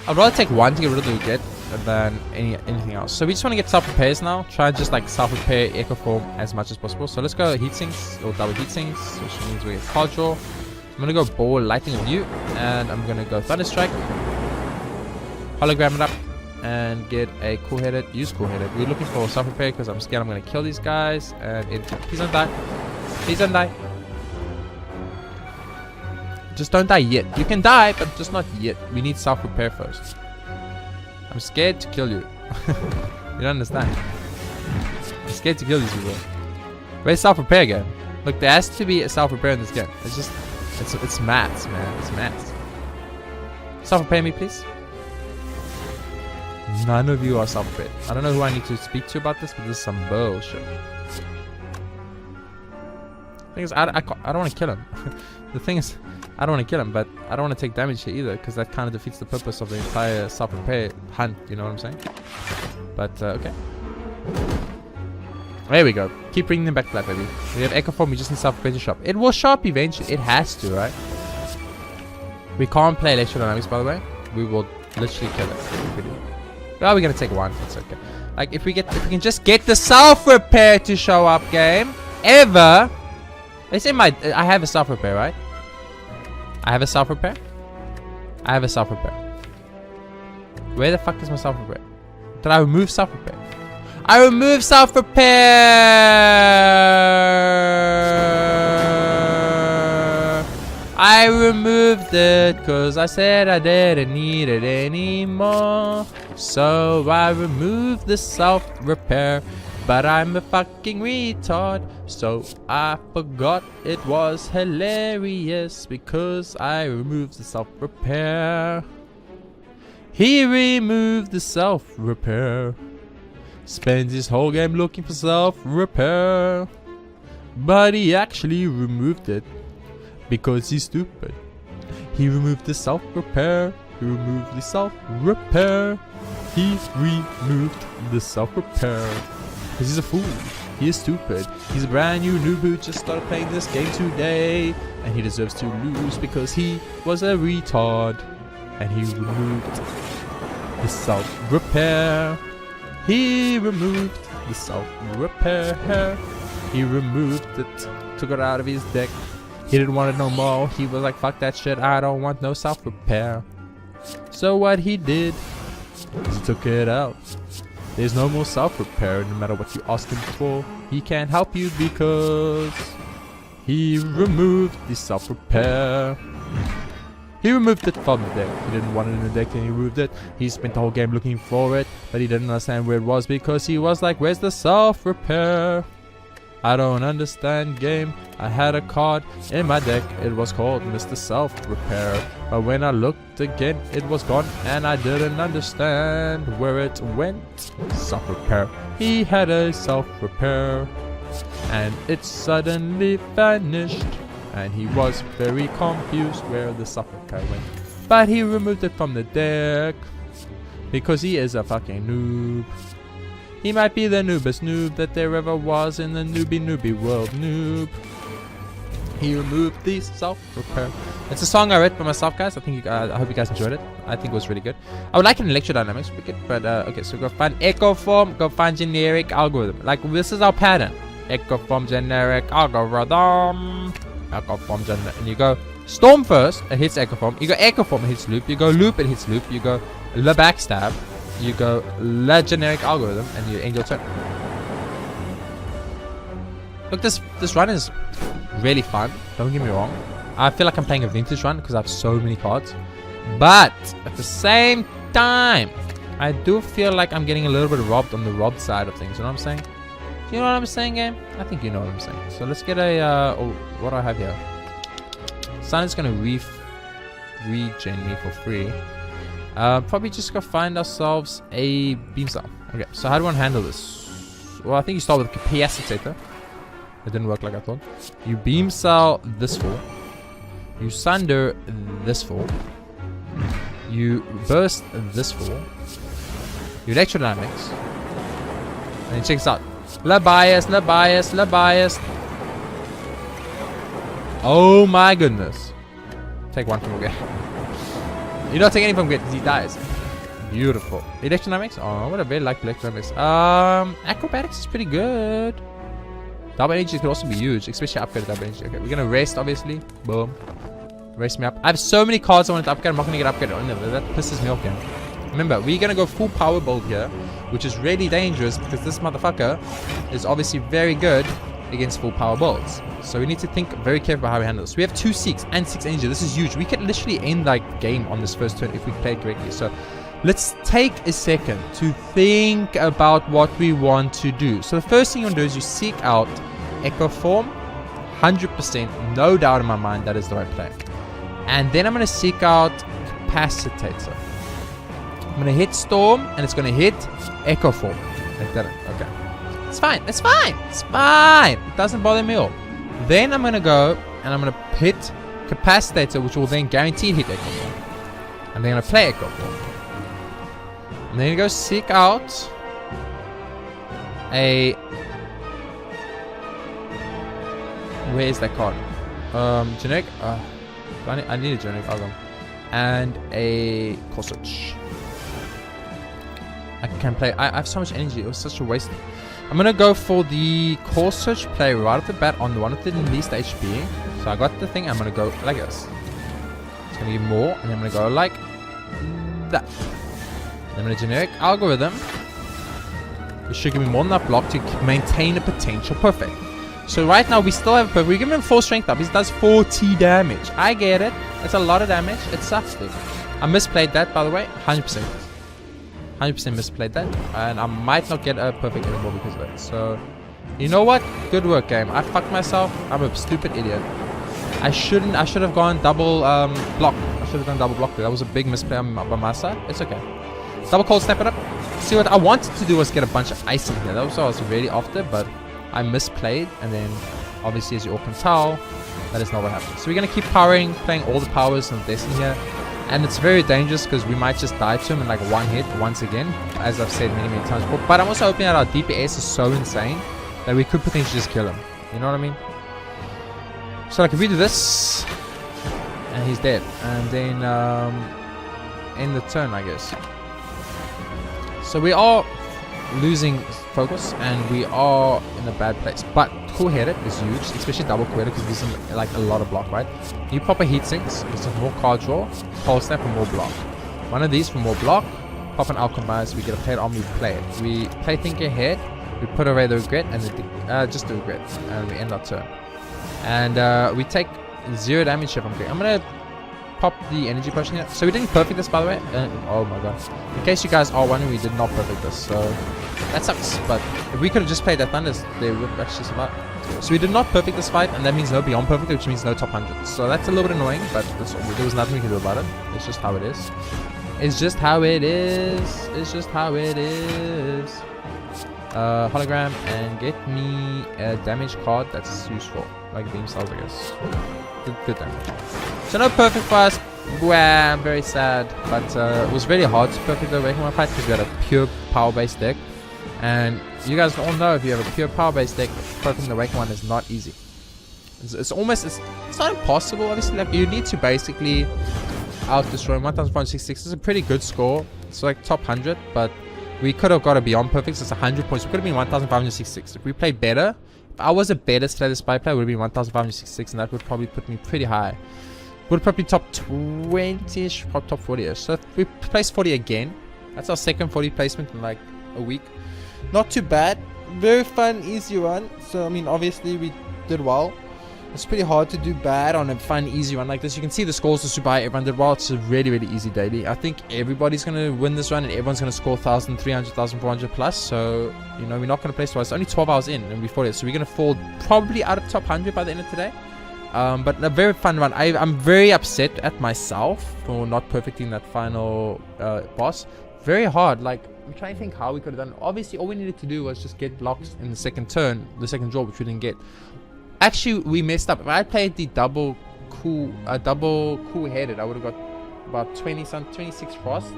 I'd rather take one to get rid of the regret than anything else. So we just want to get self-repairs now. Try and just like self-repair echo form as much as possible. So let's go heat sinks or double heat sinks, which means we get card draw. I'm gonna go ball lightning of you, and I'm gonna go thunder strike, hologram it up, and get a cool-headed. Use cool-headed. We're looking for self-repair because I'm scared I'm gonna kill these guys. And please don't die. Please don't die. Just don't die yet. You can die, but just not yet. We need self-repair first. I'm scared to kill you. You don't understand. I'm scared to kill these people. Where's self-repair game? Look, there has to be a self-repair in this game. It's just, it's maths, man. It's maths. Self-repair me, please. None of you are self-repair. I don't know who I need to speak to about this, but this is some bullshit. The thing is, I don't want to kill him. The thing is, I don't want to kill him, but I don't want to take damage here either, because that kind of defeats the purpose of the entire self-repair hunt, you know what I'm saying? But, okay. There we go. Keep bringing them back to life, baby. We have Echo Form, we just need self-repair to shop. It will shop eventually. It has to, right? We can't play Electrodynamics, by the way. We will literally kill it. Well, we're going to take one. It's okay. Like, if we can just get the self-repair to show up, game. Ever. It's in my... I have a self-repair, right? I have a self-repair? I have a self-repair. Where the fuck is my self-repair? Did I remove self-repair? I removed self-repair! I removed it because I said I didn't need it anymore. So I removed the self-repair. But I'm a fucking retard, so I forgot it was hilarious because I removed the self-repair. He removed the self-repair. Spends his whole game looking for self-repair. But he actually removed it because he's stupid. He removed the self-repair. He removed the self-repair. He removed the self-repair. Because he's a fool. He is stupid. He's a brand new noob who just started playing this game today. And he deserves to lose because he was a retard. And he removed the self-repair. He removed the self-repair. He removed it. Took it out of his deck. He didn't want it no more. He was like, fuck that shit. I don't want no self-repair. So what he did is he took it out. There's no more self-repair no matter what you ask him for. He can't help you because he removed the self-repair. He removed it from the deck. He didn't want it in the deck and he removed it. He spent the whole game looking for it, but he didn't understand where it was because he was like, where's the self-repair? I don't understand, game. I had a card in my deck. It was called Mr. Self-Repair. But when I looked again, it was gone. And I didn't understand where it went. Self-Repair. He had a self-repair. And it suddenly vanished. And he was very confused where the self-repair went. But he removed it from the deck. Because he is a fucking noob. He might be the noobest noob that there ever was in the newbie world. Noob. He removed the self-repair. It's a song I wrote by myself, guys. I think I hope you guys enjoyed it. I think it was really good. I would like an Electrodynamics wicket, but okay. So go find Echo Form. Go find generic algorithm. Like this is our pattern. Echo Form generic algorithm. Echo Form generic. And you go Storm first. It hits Echo Form. You go Echo Form. It hits Loop. You go Loop. It hits Loop. You go La Backstab. You go La generic algorithm, and you end your turn. Look, this run is really fun. Don't get me wrong. I feel like I'm playing a vintage run because I have so many cards. But at the same time, I do feel like I'm getting a little bit robbed on the robbed side of things. You know what I'm saying? You know what I'm saying, game? I think you know what I'm saying. So let's get a what do I have here? Sun is gonna regen me for free. Probably just go find ourselves a beam cell. Okay, so how do one handle this? Well, I think you start with a capacitator. It didn't work like I thought. You beam cell this full. You sunder this full. You burst this full. You electrodynamics. And then check this out. La bias, la bias, la bias. Oh my goodness. Take one from again. You don't take any from Grid because he dies. Beautiful. Electrodynamics? Oh, what a very like electrodynamics. Acrobatics is pretty good. Double energy could also be huge, especially upgrade double energy. Okay, we're gonna rest obviously. Boom. Rest me up. I have so many cards I want to upgrade. I'm not gonna get upgraded on them. That pisses me off, game. Remember, we're gonna go full power build here, which is really dangerous because this motherfucker is obviously very good against full power builds. So we need to think very carefully about how we handle this. We have 2 Seeks and 6 energy. This is huge. We could literally end like game on this first turn if we play correctly. So let's take a second to think about what we want to do. So the first thing you want to do is you seek out Echo Form. 100%, no doubt in my mind, that is the right play. And then I'm going to seek out Capacitator. I'm going to hit Storm, and it's going to hit Echo Form. Like that. Okay. It's fine. It's fine. It's fine. It doesn't bother me at all. Then I'm going to go, and I'm going to hit Capacitator, which will then guarantee hit Echo Form. And then I'm going to play Echo Form. And then you go seek out a... Where is that card? Generic. I need a generic album. And a core search. I can play. I have so much energy. It was such a waste. I'm gonna go for the core search play right off the bat on the one with the least HP. So I got the thing. I'm gonna go like this. It's gonna give more, and I'm gonna go like that. I'm gonna generic algorithm. It should give me more than enough block to maintain a potential perfect. So right now we still have perfect. We give him 4 strength up. He does 40 damage. I get it. It's a lot of damage. It sucks, dude. I misplayed that, by the way. 100%. 100% misplayed that. And I might not get a perfect anymore because of it. So, you know what? Good work, game. I fucked myself. I'm a stupid idiot. I should have gone double block. I should have done double block there. That was a big misplay by my side. It's okay. Double cold snap it up. See, what I wanted to do was get a bunch of ice in here. That was what I was really after, but I misplayed, and then obviously, as you all can tell, that is not what happened. So we're going to keep playing all the powers and Destiny here, and it's very dangerous because we might just die to him in like one hit once again, as I've said many times before. But I'm also hoping that our DPS is so insane that we could potentially just kill him. You know what I mean? So like if we do this, and he's dead, and then end the turn, I guess. So we are losing focus, and we are in a bad place. But cool-headed is huge, especially double cool-headed, because gives him like a lot of block, right? You pop a heat sinks, gives him more card draw, cold snap for more block. One of these for more block, pop an alchemize, we get a plate arm, we play it. We play think ahead, we put away the regret, and just the regret, and we end our turn. And we take 0 damage if I'm correct. I'm gonna pop the energy potion here. So we didn't perfect this, by the way. Oh my god. In case you guys are wondering, we did not perfect this. So that sucks. But if we could have just played that Thunders, they would actually survive. So we did not perfect this fight, and that means no beyond perfect, which means no top 100. So that's a little bit annoying, but there was nothing we can do about it. It's just how it is. It's just how it is. It's just how it is. Hologram, and get me a damage card that's useful. Like beam cells, I guess. Good damage. So no perfect for us. Wow, I'm very sad. But it was really hard to perfect the Awakening fight because we had a pure power-based deck. And you guys all know if you have a pure power-based deck, perfecting the Awakening one is not easy. It's not impossible, obviously. Like you need to basically out-destroy 1566. It's a pretty good score. It's like top 100, but we could have got a beyond perfect. So it's 100 points. We could have been 1566. If we played better, if I was a better Slay the Spire player, it would have been 1566, and that would probably put me pretty high. Would probably top 20ish, probably top 40ish. So if we place 40 again, that's our second 40 placement in like a week. Not too bad. Very fun, easy run. So I mean, obviously we did well. It's pretty hard to do bad on a fun, easy run like this. You can see the scores are super high. Everyone did well. It's a really, really easy daily. I think everybody's going to win this run, and everyone's going to score 1,300, 1,400 plus. So, you know, we're not going to place twice. It's only 12 hours in, and we fought it. So we're going to fall probably out of top 100 by the end of today. But a very fun run. I'm very upset at myself for not perfecting that final boss. Very hard. Like, I'm trying to think how we could have done it. Obviously, all we needed to do was just get blocks in the second turn, the second draw, which we didn't get. Actually, we messed up. If I played the double cool-headed, I would have got about 26 frost,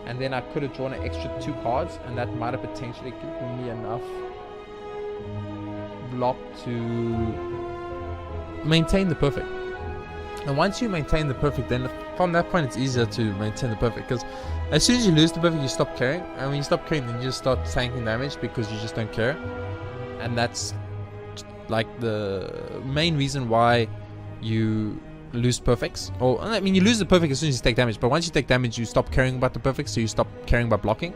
and then I could have drawn an extra 2 cards, and that might have potentially given me enough block to maintain the perfect. And once you maintain the perfect, then from that point it's easier to maintain the perfect, because as soon as you lose the perfect, you stop caring, and when you stop caring, then you just start tanking damage because you just don't care, and that's like the main reason why you lose perfects. Or I mean, you lose the perfect as soon as you take damage, but once you take damage, you stop caring about the perfect, so you stop caring about blocking.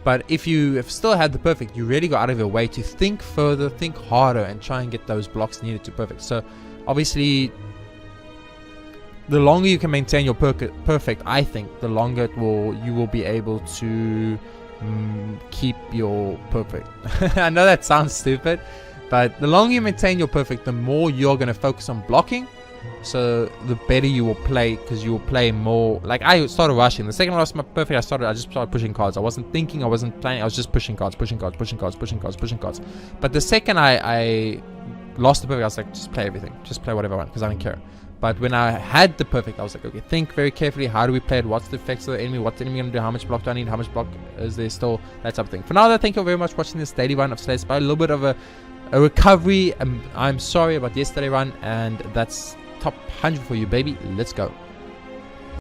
But if you have still had the perfect, you really go out of your way to think further, think harder, and try and get those blocks needed to perfect. So obviously, the longer you can maintain your perfect, I think, the longer you will be able to keep your perfect. I know that sounds stupid, But the longer you maintain your perfect, the more you're going to focus on blocking. So the better you will play, because you will play more. Like, I started rushing. The second I lost my perfect, I just started pushing cards. I wasn't thinking, I wasn't planning, I was just pushing cards. But the second I lost the perfect, I was like, just play everything. Just play whatever I want, because I don't care. But when I had the perfect, I was like, okay, think very carefully. How do we play it? What's the effects of the enemy? What's the enemy going to do? How much block do I need? How much block is there still? That type of thing. For now, though, thank you very much for watching this daily run of Slay the Spire. A little bit of a recovery. I'm sorry about yesterday run, and that's top 100 for you, baby. Let's go.